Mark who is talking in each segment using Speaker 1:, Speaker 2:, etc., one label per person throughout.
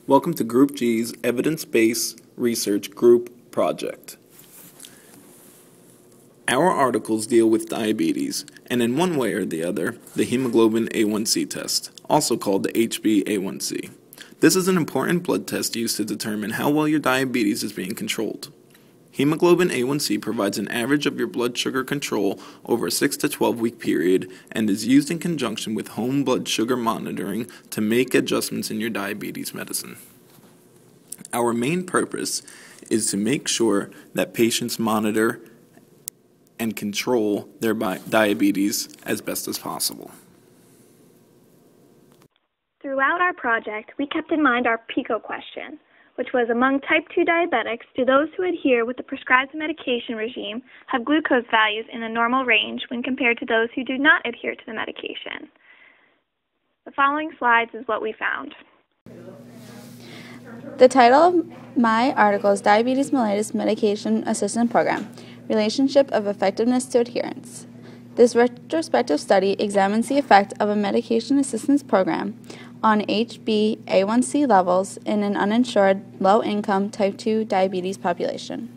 Speaker 1: Welcome to Group G's Evidence-Based Research Group Project. Our articles deal with diabetes, and in one way or the other, the hemoglobin A1C test, also called the HbA1c. This is an important blood test used to determine how well your diabetes is being controlled. Hemoglobin A1c provides an average of your blood sugar control over a 6 to 12 week period and is used in conjunction with home blood sugar monitoring to make adjustments in your diabetes medicine. Our main purpose is to make sure that patients monitor and control their diabetes as best as possible.
Speaker 2: Throughout our project, we kept in mind our PICO question, which was among type 2 diabetics, do those who adhere with the prescribed medication regime have glucose values in the normal range when compared to those who do not adhere to the medication? The following slides is what we found.
Speaker 3: The title of my article is Diabetes Mellitus Medication Assistance Program, Relationship of Effectiveness to Adherence. This retrospective study examines the effect of a medication assistance program on HbA1c levels in an uninsured, low-income type 2 diabetes population.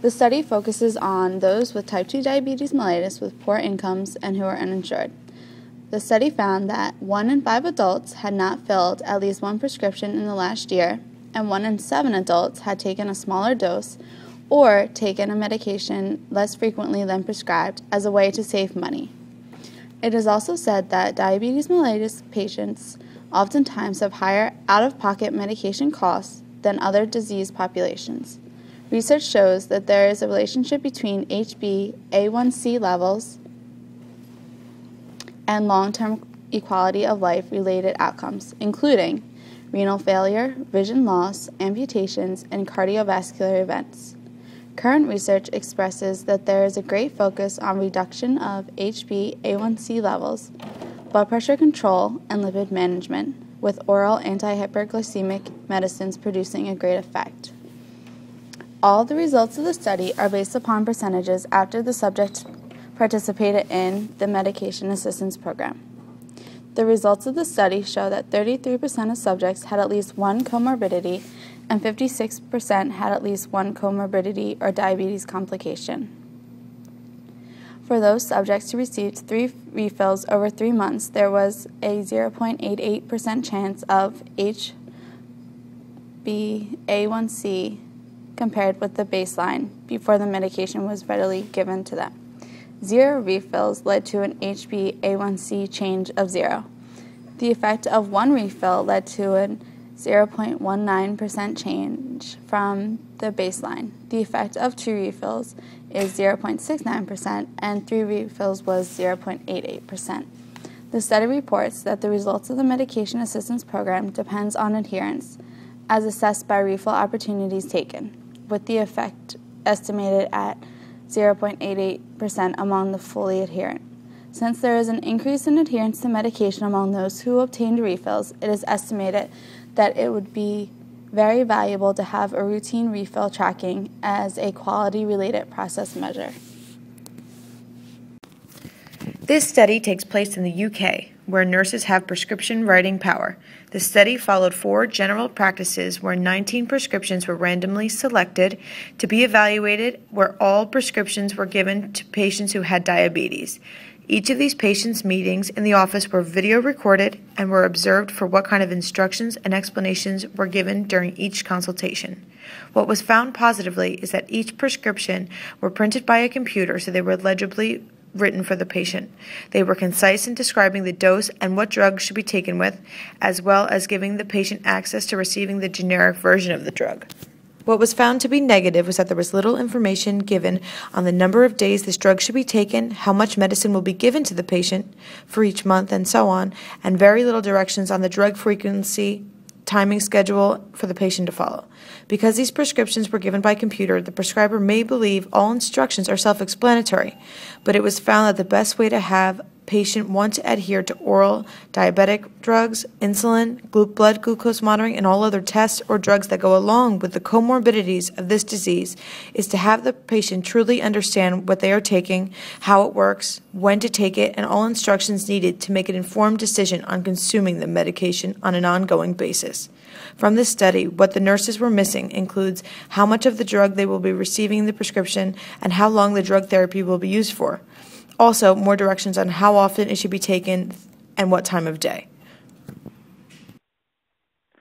Speaker 3: The study focuses on those with type 2 diabetes mellitus with poor incomes and who are uninsured. The study found that 1 in 5 adults had not filled at least one prescription in the last year, and 1 in 7 adults had taken a smaller dose or taken a medication less frequently than prescribed as a way to save money. It is also said that diabetes mellitus patients oftentimes have higher out-of-pocket medication costs than other disease populations. Research shows that there is a relationship between HbA1c levels and long-term equality of life related outcomes, including renal failure, vision loss, amputations, and cardiovascular events. Current research expresses that there is a great focus on reduction of HbA1c levels, blood pressure control, and lipid management, with oral antihyperglycemic medicines producing a great effect. All the results of the study are based upon percentages after the subject participated in the medication assistance program. The results of the study show that 33% of subjects had at least one comorbidity and 56% had at least one comorbidity or diabetes complication. For those subjects who received 3 refills over 3 months, there was a 0.88% chance of HbA1c compared with the baseline before the medication was readily given to them. 0 refills led to an HbA1c change of 0. The effect of 1 refill led to a 0.19% change from the baseline. The effect of 2 refills is 0.69%, and 3 refills was 0.88%. The study reports that the results of the medication assistance program depends on adherence, as assessed by refill opportunities taken, with the effect estimated at 0.88% among the fully adherent. Since there is an increase in adherence to medication among those who obtained refills, it is estimated that it would be very valuable to have a routine refill tracking as a quality-related process measure.
Speaker 4: This study takes place in the UK, where nurses have prescription writing power. The study followed 4 general practices where 19 prescriptions were randomly selected to be evaluated, where all prescriptions were given to patients who had diabetes. Each of these patients' meetings in the office were video recorded and were observed for what kind of instructions and explanations were given during each consultation. What was found positively is that each prescription were printed by a computer, so they were legibly written for the patient. They were concise in describing the dose and what drugs should be taken with, as well as giving the patient access to receiving the generic version of the drug. What was found to be negative was that there was little information given on the number of days this drug should be taken, how much medicine will be given to the patient for each month, and so on, and very little directions on the drug frequency, timing schedule for the patient to follow. Because these prescriptions were given by computer, the prescriber may believe all instructions are self-explanatory, but it was found that the best way to have patient want to adhere to oral diabetic drugs, insulin, blood glucose monitoring, and all other tests or drugs that go along with the comorbidities of this disease is to have the patient truly understand what they are taking, how it works, when to take it, and all instructions needed to make an informed decision on consuming the medication on an ongoing basis. From this study, what the nurses were missing includes how much of the drug they will be receiving in the prescription and how long the drug therapy will be used for. Also, more directions on how often it should be taken and what time of day.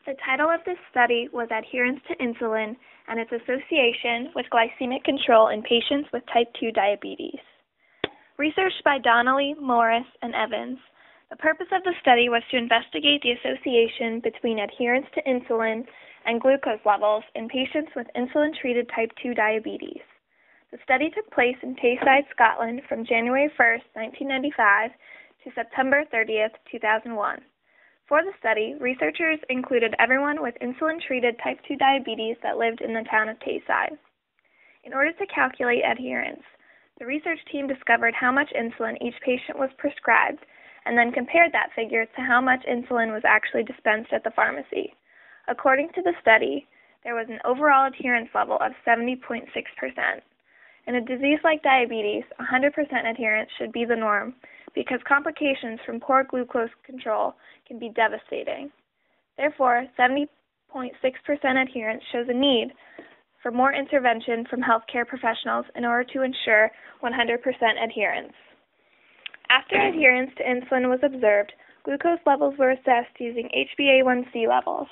Speaker 2: The title of this study was Adherence to Insulin and its Association with Glycemic Control in Patients with Type 2 Diabetes. Researched by Donnelly, Morris, and Evans, the purpose of the study was to investigate the association between adherence to insulin and glucose levels in patients with insulin-treated type 2 diabetes. The study took place in Tayside, Scotland from January 1, 1995 to September 30, 2001. For the study, researchers included everyone with insulin-treated type 2 diabetes that lived in the town of Tayside. In order to calculate adherence, the research team discovered how much insulin each patient was prescribed and then compared that figure to how much insulin was actually dispensed at the pharmacy. According to the study, there was an overall adherence level of 70.6%. In a disease like diabetes, 100% adherence should be the norm because complications from poor glucose control can be devastating. Therefore, 70.6% adherence shows a need for more intervention from healthcare professionals in order to ensure 100% adherence. After adherence to insulin was observed, glucose levels were assessed using HbA1c levels.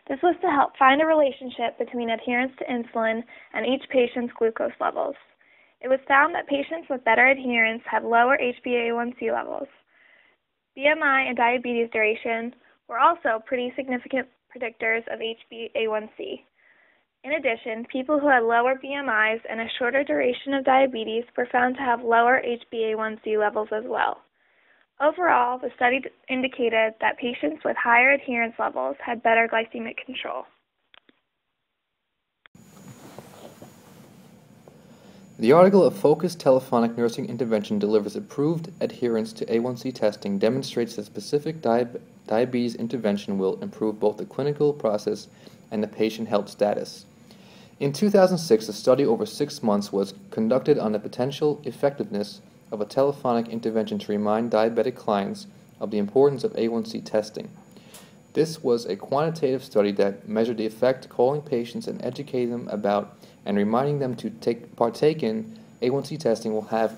Speaker 2: This was to help find a relationship between adherence to insulin and each patient's glucose levels. It was found that patients with better adherence had lower HbA1c levels. BMI and diabetes duration were also pretty significant predictors of HbA1c. In addition, people who had lower BMIs and a shorter duration of diabetes were found to have lower HbA1c levels as well. Overall, the study indicated that patients with higher adherence levels had better glycemic control.
Speaker 5: The article of Focused Telephonic Nursing Intervention Delivers Approved Adherence to A1C Testing demonstrates that specific diabetes intervention will improve both the clinical process and the patient health status. In 2006, a study over 6 months was conducted on the potential effectiveness of a telephonic intervention to remind diabetic clients of the importance of A1C testing. This was a quantitative study that measured the effect calling patients and educating them about and reminding them to partake in A1C testing will have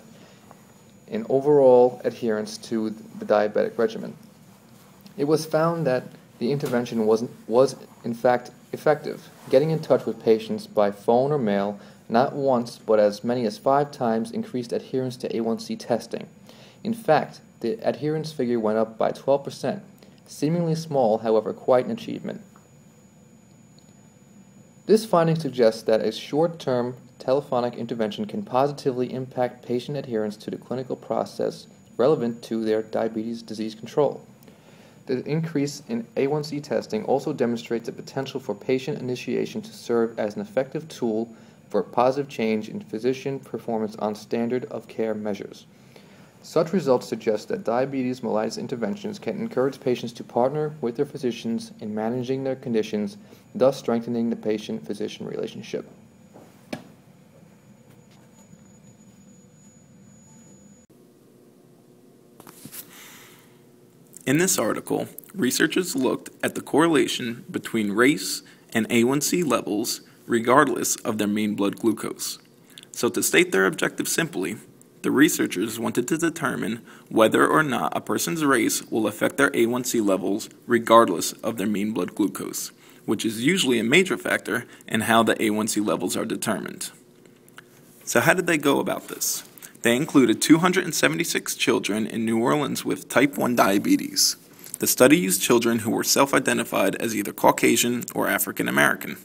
Speaker 5: in overall adherence to the diabetic regimen. It was found that the intervention was in fact effective, getting in touch with patients by phone or mail not once but as many as 5 times increased adherence to A1C testing. In fact, the adherence figure went up by 12%, seemingly small, however quite an achievement. This finding suggests that a short-term telephonic intervention can positively impact patient adherence to the clinical process relevant to their diabetes disease control. The increase in A1C testing also demonstrates the potential for patient initiation to serve as an effective tool for positive change in physician performance on standard of care measures. Such results suggest that diabetes mellitus interventions can encourage patients to partner with their physicians in managing their conditions, thus strengthening the patient-physician relationship.
Speaker 1: In this article, researchers looked at the correlation between race and A1C levels regardless of their mean blood glucose. So to state their objective simply, the researchers wanted to determine whether or not a person's race will affect their A1C levels regardless of their mean blood glucose, which is usually a major factor in how the A1C levels are determined. So how did they go about this? They included 276 children in New Orleans with type 1 diabetes. The study used children who were self-identified as either Caucasian or African American.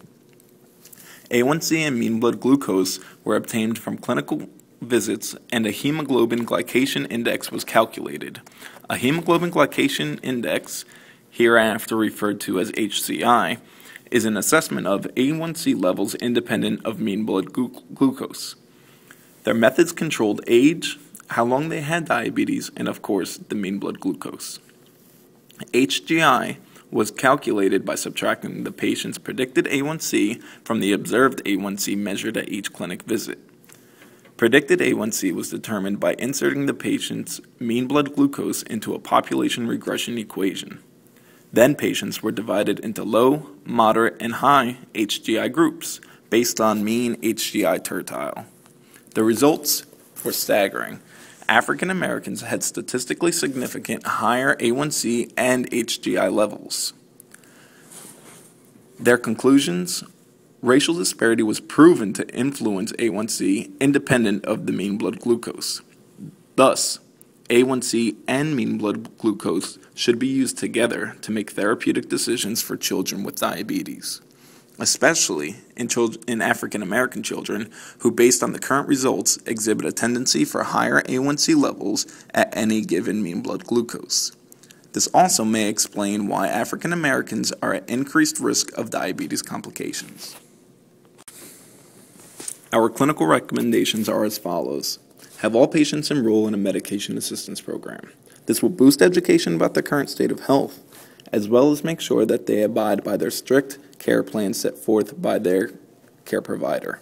Speaker 1: A1C and mean blood glucose were obtained from clinical visits and a hemoglobin glycation index was calculated. A hemoglobin glycation index, hereafter referred to as HCI, is an assessment of A1C levels independent of mean blood glucose. Their methods controlled age, how long they had diabetes, and of course, the mean blood glucose. HGI was calculated by subtracting the patient's predicted A1C from the observed A1C measured at each clinic visit. Predicted A1C was determined by inserting the patient's mean blood glucose into a population regression equation. Then patients were divided into low, moderate, and high HGI groups based on mean HGI tertile. The results were staggering. African Americans had statistically significant higher A1C and HGI levels. Their conclusions: racial disparity was proven to influence A1C independent of the mean blood glucose. Thus, A1C and mean blood glucose should be used together to make therapeutic decisions for children with diabetes, especially in African American children who, based on the current results, exhibit a tendency for higher A1C levels at any given mean blood glucose. This also may explain why African Americans are at increased risk of diabetes complications. Our clinical recommendations are as follows. Have all patients enroll in a medication assistance program. This will boost education about the current state of health, as well as make sure that they abide by their strict care plans set forth by their care provider.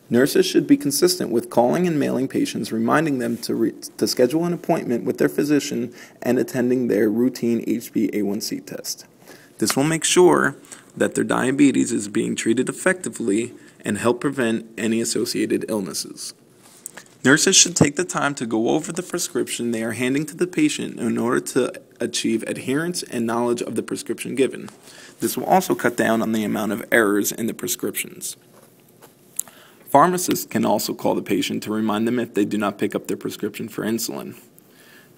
Speaker 1: Nurses should be consistent with calling and mailing patients, reminding them to schedule an appointment with their physician and attending their routine HbA1c test. This will make sure that their diabetes is being treated effectively and help prevent any associated illnesses. Nurses should take the time to go over the prescription they are handing to the patient in order to achieve adherence and knowledge of the prescription given. This will also cut down on the amount of errors in the prescriptions. Pharmacists can also call the patient to remind them if they do not pick up their prescription for insulin.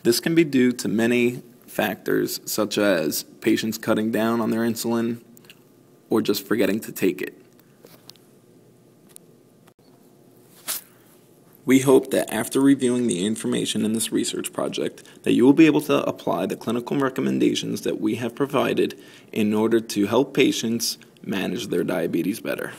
Speaker 1: This can be due to many factors, such as patients cutting down on their insulin or just forgetting to take it. We hope that after reviewing the information in this research project, that you will be able to apply the clinical recommendations that we have provided in order to help patients manage their diabetes better.